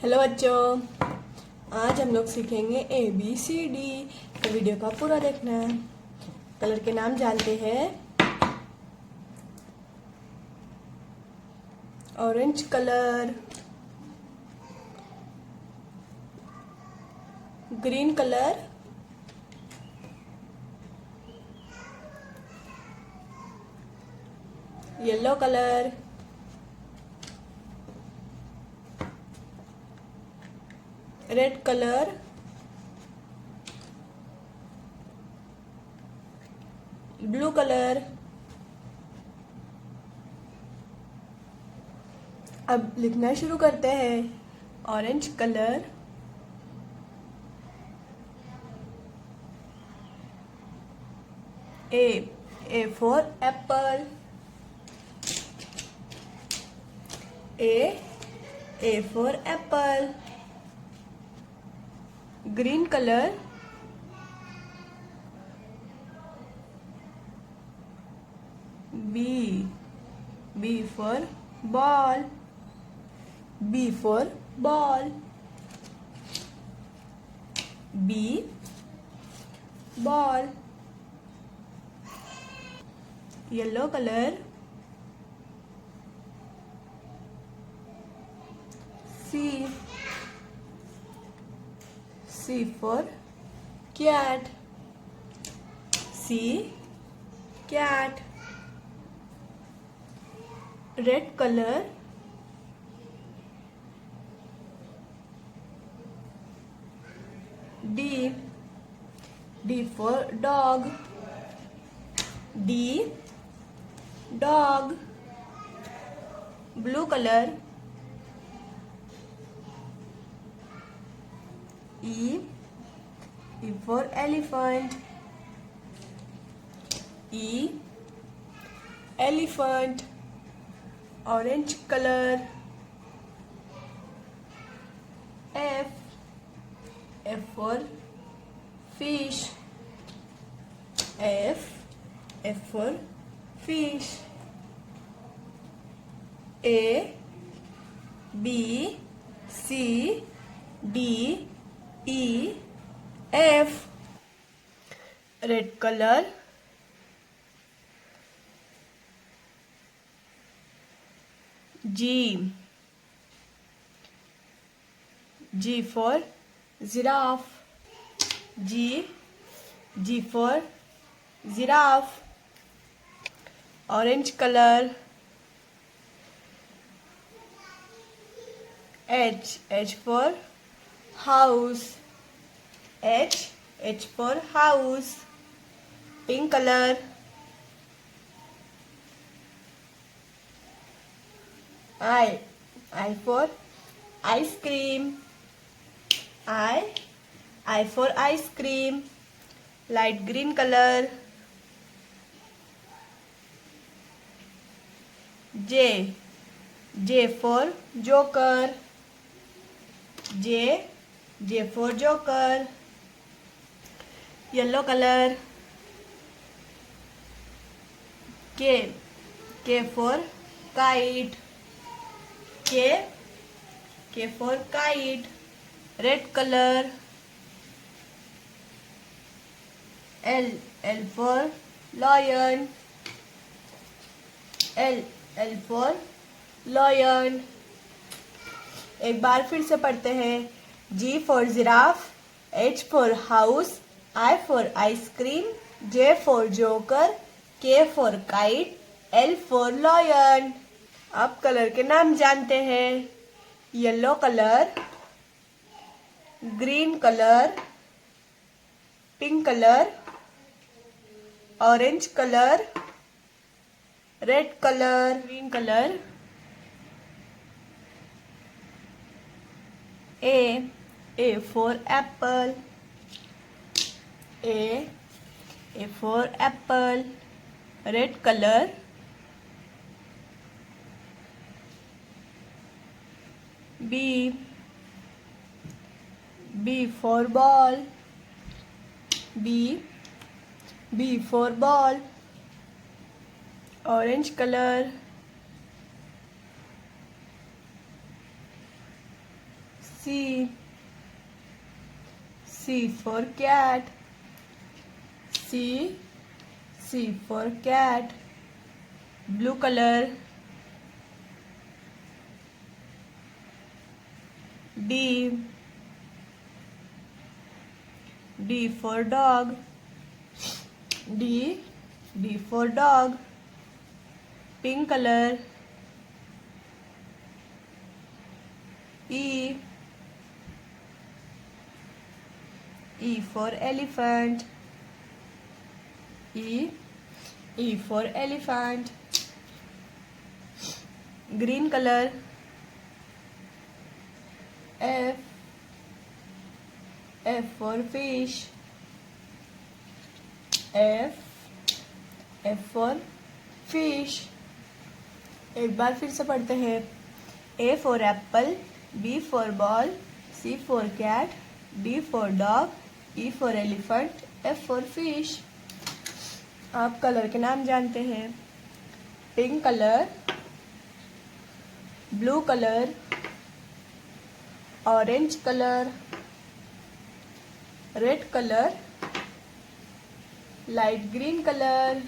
Hello बच्चों, आज हम लोग सीखेंगे ABCD। तो वीडियो का पूरा देखना है। कलर के नाम जानते हैं। Orange colour, green colour, yellow colour, red colour, blue colour. अब लिखना शुरू करते हैं। Orange colour, A for apple, A for apple. Green color, B for ball, B for ball, B ball. Yellow color, C for cat, C cat. Red color, D for dog, D dog. Blue color, E for elephant, E elephant. Orange color, F for fish, F for fish. A B C D E F. Red color, G for giraffe, G for giraffe. Orange color, H for house, H for house. Pink color, I for ice cream, I for ice cream. Light green color, J for joker, J for joker. Yellow color, K for kite, K for kite. Red color, L for lion, L for lion. एक बार फिर से पढ़ते हैं। G for giraffe, H for house, I for ice cream, J for joker, K for kite, L for lion. अब colour के नाम जानते हैं। Yellow colour, green colour, pink colour, orange colour, red colour. Green colour, A for apple, A for apple. Red color, B for ball, B for ball. Orange color, C. C for cat. C. C for cat. Blue color. D. D for dog. D. D for dog. Pink color. E. E for elephant. E. E for elephant. Green color. F. F for fish. F. F for fish. एक बार फिर से पढ़ते हैं. A for apple, B for ball, C for cat, D for dog, E for elephant, F for fish. आप colour के नाम जानते हैं. Pink colour, blue colour, orange colour, red colour, light green colour.